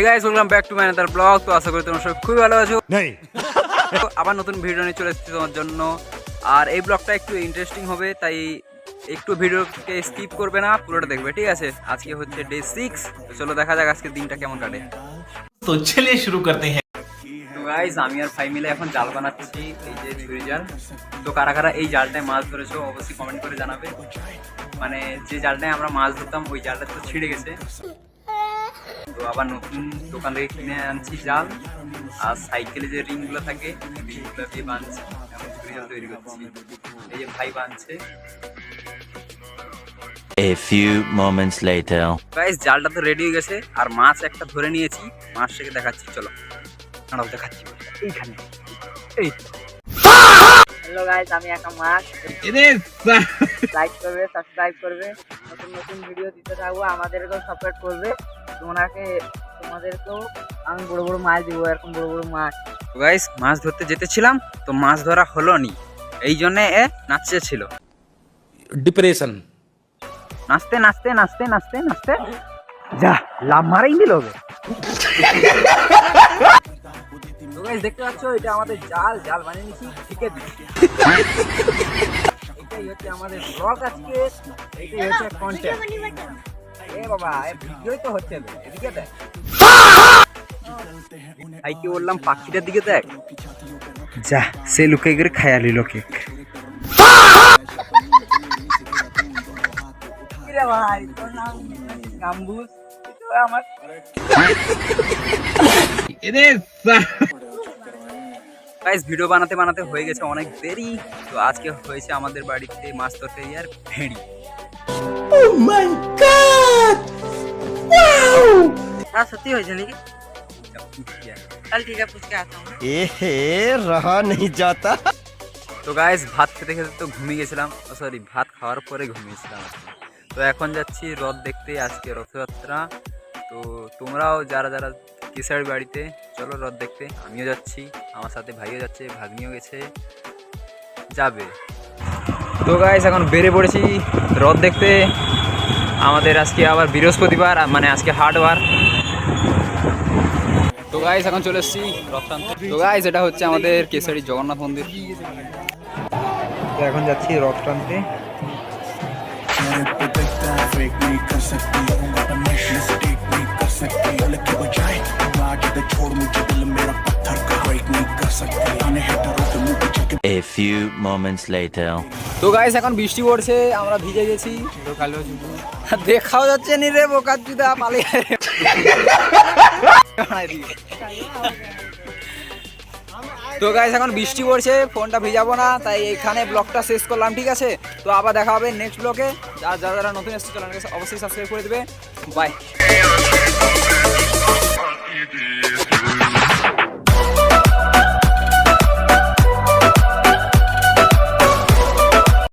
Hey guys, welcome back to my another blog. তো আশা করি তোমরা সবাই খুবই ভালো আছো। আবার নতুন ভিডিও নিয়ে চলে এসেছি তোমার জন্য। আর এই ব্লগটা একটু ইন্টারেস্টিং হবে, তাই একটু ভিডিওকে স্কিপ করবে না, পুরোটা দেখবে, ঠিক আছে? আজকে হচ্ছে ডে 6। তো চলো দেখা যাক আজকে দিনটা কেমন কাটে। তো চলিए শুরু করতে हैं। তো গাইস, আমি আর ভাই মিলে এখন জাল বানাচ্ছি, এই যে ছুরি জাল। তো কারা কারা এই জালটায় মাছ ধরেছো অবশ্যই কমেন্ট করে জানাবে। মানে যে জালটায় আমরা মাছ ধরতাম ওই জালটা তো ছিঁড়ে গেছে, তো আবার নতুন দোকান থেকে কিনে আনছি জাল। আর সাইকেলে যে রিংগুলো থাকে রিংগুলো দিয়ে বাঁধছি, এখন ছুরি জাল তৈরি করছি। এই যে ভাই বাঁধছে। A few moments later. Guys, জালটা তো রেডি হয়ে গেছে আর মাছ একটা ধরে নিয়েছি, মাছটাকে দেখাচ্ছি, চলো দাঁড়াও দেখাচ্ছি। এইখানে এই হ্যালো গাইস, আমি একা মাছ। লাইক করবে, সাবস্ক্রাইব করবে, নতুন নতুন ভিডিও দিতে থাকবো, আমাদেরকেও সাপোর্ট করবে। তোমাদেরকেও আমি বড় বড় মাছ দিব, এরকম বড় বড় মাছ। গাইস, মাছ ধরতে যেতেছিলাম তো মাছ ধরা হলো নি, এই জন্য নাচতে ছিল। डिप्रेशन নাচতে নাচতে নাচতে নাচতে নাচতে যা লাভ মারাই নিল। তো গাইস, দেখতে পাচ্ছ এটা আমাদের জাল বানিয়ে নিয়েছি, ঠিক আছে? এটাই হচ্ছে আমাদের ব্লগ আজকে, এটাই হচ্ছে কন্টেন্ট। এ বাবা, এই ভিডিওই তো হচ্ছে না, এদিকে দেখ ভাই, কি বললাম, পাখিটার দিকে দেখ, যা সে লুকে গেলে খায়ালি লোকে। ভাই, তোর নাম গাম্বুজ, আমার গাইস, ভিডিও বানাতে বানাতে হয়ে গেছে অনেক দেরি। তো আজকে হয়েছে আমাদের বাড়িতে মাছ তরকারি আর ভেড়ি। হ্যাঁ, সত্যি হয়েছে নাকি? চল ঠিক আছে, ফুচকা আসতাম। रहा नहीं जाता। তো গাইস, ভাত খেতে খেতে তো ঘুমিয়ে গেছিলাম, সরি ভাত খাওয়ার পরে ঘুমিয়েছিলাম। তো এখন যাচ্ছি রথ দেখতে, আজকে রথযাত্রা। তো তোমরাও যারা যারা কিসার বাড়িতে চলো রথ দেখতে, আমিও যাচ্ছি, আমার সাথে ভাইও যাচ্ছে, ভাগ্নিও গেছে, যাবে। তো গাইস, এখন বেরিয়ে পড়েছি রথ দেখতে। আমাদের আজকে আবার বৃহস্পতিবার, মানে আজকে হাটবার। তো গাইস, এখন চলে এসেছি রথ টানতে। তো গাইস, এটা হচ্ছে আমাদের কেশারি জগন্নাথ মন্দির। তো এখন যাচ্ছি রথ টানতে। A few moments later. তো গাইস, এখন বৃষ্টি পড়ছে, আমরা ভিজে গেছি, দেখাও যাচ্ছে নি রে বোকার চুদা, পালিয়ে। তো গাইস, এখন বৃষ্টি পড়ছে, ফোনটা ভিজাবো না, তাই এখানে ব্লগটা শেষ করলাম, ঠিক আছে? তো আবার দেখা হবে নেক্সট ব্লগে। যারা যারা নতুন এসেছে চ্যানেলকে অবশ্যই সাবস্ক্রাইব করে দেবে। বাই।